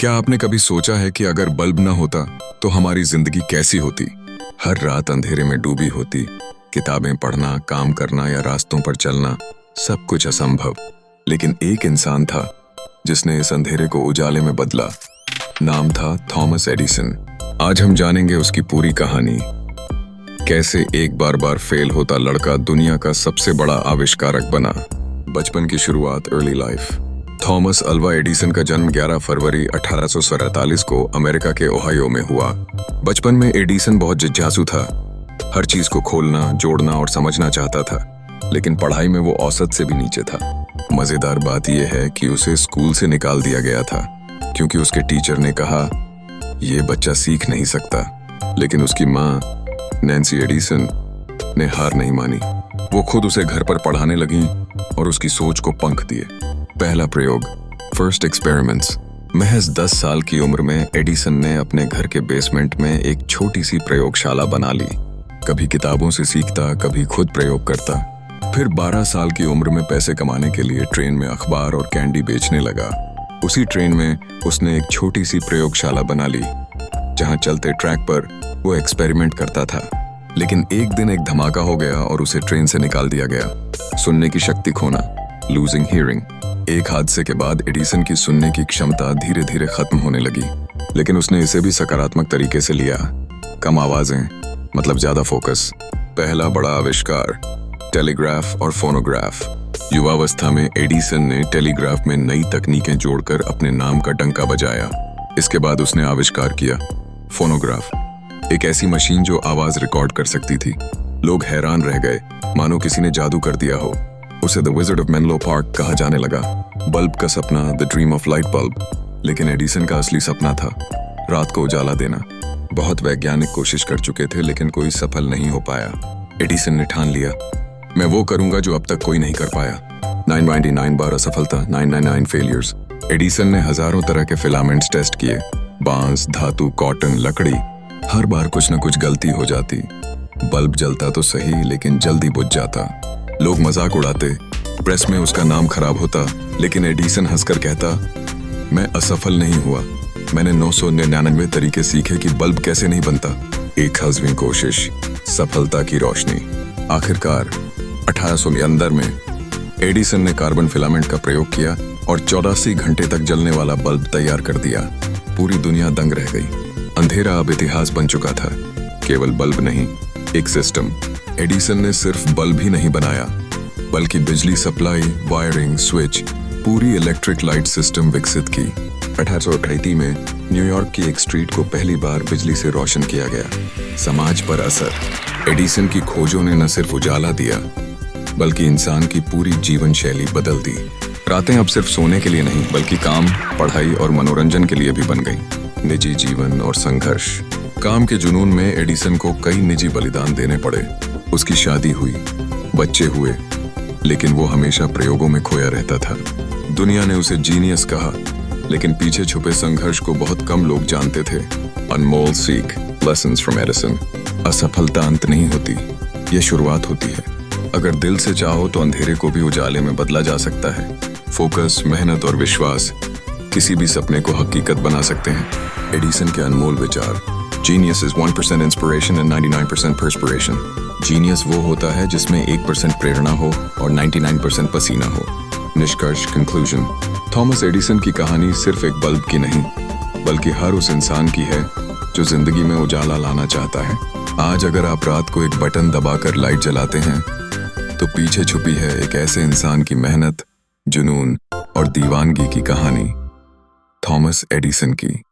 क्या आपने कभी सोचा है कि अगर बल्ब न होता तो हमारी जिंदगी कैसी होती? हर रात अंधेरे में डूबी होती, किताबें पढ़ना, काम करना या रास्तों पर चलना, सब कुछ असंभव। लेकिन एक इंसान था जिसने इस अंधेरे को उजाले में बदला। नाम था थॉमस एडिसन। आज हम जानेंगे उसकी पूरी कहानी। कैसे एक बार फेल होता लड़का दुनिया का सबसे बड़ा आविष्कारक बना। बचपन की शुरुआत, early life. Thomas Alva Edison का जन्म 11 फरवरी 1847 को अमेरिका के ओहायो में हुआ। बचपन में एडिसन बहुत जिज्ञासु था। हर चीज को खोलना, जोड़ना और समझना चाहता था, लेकिन पढ़ाई में वो औसत से भी नीचे था। मजेदार बात यह है कि उसे स्कूल से निकाल दिया गया था क्योंकि उसके टीचर ने कहा ये बच्चा सीख नहीं सकता। लेकिन उसकी माँ नैन्सी एडिसन ने हार नहीं मानी। वो खुद उसे घर पर पढ़ाने लगी और उसकी सोच को पंख दिए। पहला प्रयोग, फर्स्ट एक्सपेरिमेंट्स। महज 10 साल की उम्र में एडिसन ने अपने घर के बेसमेंट में एक छोटी सी प्रयोगशाला बना ली। कभी किताबों से सीखता, कभी खुद प्रयोग करता। फिर 12 साल की उम्र में पैसे कमाने के लिए ट्रेन में अखबार और कैंडी बेचने लगा। उसी ट्रेन में उसने एक छोटी सी प्रयोगशाला बना ली जहां चलते ट्रैक पर वो एक्सपेरिमेंट करता था। लेकिन एक दिन एक धमाका हो गया और उसे ट्रेन से निकाल दिया गया। सुनने की शक्ति खोना, लूजिंग हियरिंग। एक हादसे के बाद एडिसन की सुनने की क्षमता धीरे धीरे खत्म होने लगी, लेकिन उसने इसे भी सकारात्मक तरीके से लिया। कम आवाजें मतलब ज्यादा फोकस। पहला बड़ा आविष्कार, टेलीग्राफ और फोनोग्राफ। युवावस्था में एडिसन ने टेलीग्राफ में नई तकनीकें जोड़कर अपने नाम का डंका बजाया। इसके बाद उसने आविष्कार किया फोनोग्राफ, एक ऐसी मशीन जो आवाज रिकॉर्ड कर सकती थी। लोग हैरान रह गए, मानो किसी ने जादू कर दिया हो। उसे the wizard of Menlo park कहा जाने लगा। बल्ब का सपना, the dream of light bulb. लेकिन एडिसन का असली सपना था रात को उजाला देना। बहुत वैज्ञानिक कोशिश कर चुके थे, लेकिन कोई सफल नहीं हो पाया। एडिसन ने ठान लिया, मैं वो करूंगा जो अब तक कोई नहीं कर पाया। 999 बार असफलता, 999 फेलियर्स। एडिसन ने हजारों तरह के फिलामेंट्स टेस्ट किए, बांस, धातु, कॉटन, लकड़ी। हर बार कुछ न कुछ गलती हो जाती। बल्ब जलता तो सही, लेकिन जल्दी बुझ जाता। लोग मजाक उड़ाते, प्रेस में उसका नाम खराब होता, लेकिन एडिसन हंसकर कहता, मैं असफल नहीं हुआ। मैंने 999 तरीके सीखे कि बल्ब कैसे नहीं बनता। 1000वीं कोशिश, सफलता की रोशनी। आखिरकार 1892 में एडिसन ने कार्बन फिलामेंट का प्रयोग किया और 84 घंटे तक जलने वाला बल्ब तैयार कर दिया। पूरी दुनिया दंग रह गई। अंधेरा अब इतिहास बन चुका था। केवल बल्ब नहीं, एक सिस्टम। एडिसन ने सिर्फ बल्ब ही नहीं बनाया, बल्कि बिजली सप्लाई, वायरिंग, स्विच, पूरी इलेक्ट्रिक लाइट सिस्टम विकसित की। 1838 में न्यूयॉर्क की एक स्ट्रीट को पहली बार बिजली से रोशन किया गया। समाज पर असर, एडिसन की खोजों ने न सिर्फ उजाला दिया, बल्कि इंसान की पूरी जीवन शैली बदल दी। रातें अब सिर्फ सोने के लिए नहीं, बल्कि काम, पढ़ाई और मनोरंजन के लिए भी बन गई। निजी जीवन और संघर्ष। काम के जुनून में एडिसन को कई निजी बलिदान देने पड़े। उसकी शादी हुई, बच्चे हुए, लेकिन वो हमेशा प्रयोगों में खोया रहता था। दुनिया ने उसे जीनियस कहा, लेकिन पीछे छुपे संघर्ष को बहुत कम लोग जानते थे। अनमोल सीख, लेसन्स फ्रॉम एडिसन। असफलता अंत नहीं होती, ये शुरुआत होती है। अगर दिल से चाहो तो अंधेरे को भी उजाले में बदला जा सकता है। फोकस, मेहनत और विश्वास किसी भी सपने को हकीकत बना सकते हैं। एडिसन के अनमोल विचार। Genius is 1% inspiration and 99% perspiration. Genius वो होता है जिसमें 1% प्रेरणा हो और 99% पसीना हो। निष्कर्ष, कंक्लूजन। थॉमस एडिसन की कहानी सिर्फ एक बल्ब की नहीं, बल्कि हर उस इंसान की है जो जिंदगी में उजाला लाना चाहता है। आज अगर आप रात को एक बटन दबाकर लाइट जलाते हैं, तो पीछे छुपी है एक ऐसे इंसान की मेहनत, जुनून और दीवानगी की कहानी, थॉमस एडिसन की।